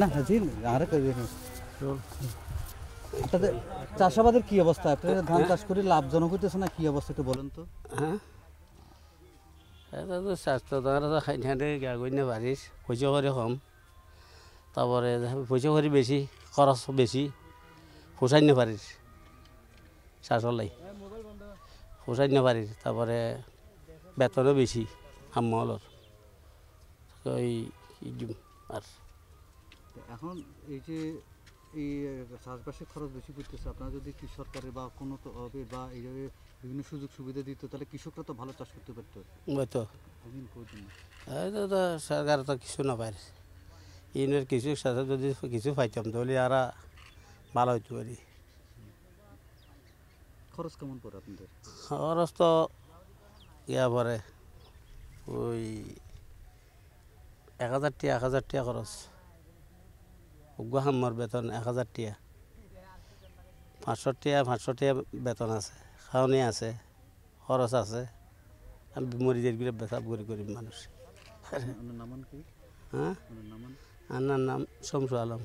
না জি আরে কই তাতে চাষাবাদের কি অবস্থা? আপনারা ধান চাষ করে লাভজনক হইতেছে না কি অবস্থা একটু বলেন তো? হ্যাঁ এটা তো স্বাস্থ্য দ্বারা খাইতে গাগুন বাড়িস পয়সা করে কম তারপরে পয়সা করে বেশি খরচ বেশি পোষাই না পারিস চাষলাই পোষাই না পারিস তারপরে বেতনও বেশি আমলর ওই আর এখন এই যে এই চাষবাসের খরচ বেশি পড়তেছে, আপনারা যদি কি সরকারের বা কোনো তো হবে বা এইভাবে বিভিন্ন সুযোগ সুবিধা দিত তাহলে কৃষকরা তো ভালো চাষ করতে পারতো। ওই তো এই তো সরকার তো কিছু না পারে ইউনিয়ন কৃষক সাথে যদি কিছু পাইতাম তাহলে আর ভালো হইতে পারি। খরচ কেমন পড়ে আপনাদের? খরচ তো ইয়া পরে ওই 1000 টাকা খরচ হাম্মর বেতন 1000 টাকা 500 টাকা বেতন আছে খাওয়ানি আছে খরচ আছে আমি মরিদের গুলো বেসাব গরিব মানুষ। নামান কি? হ্যাঁ নামান আমার নাম শমসু আলম।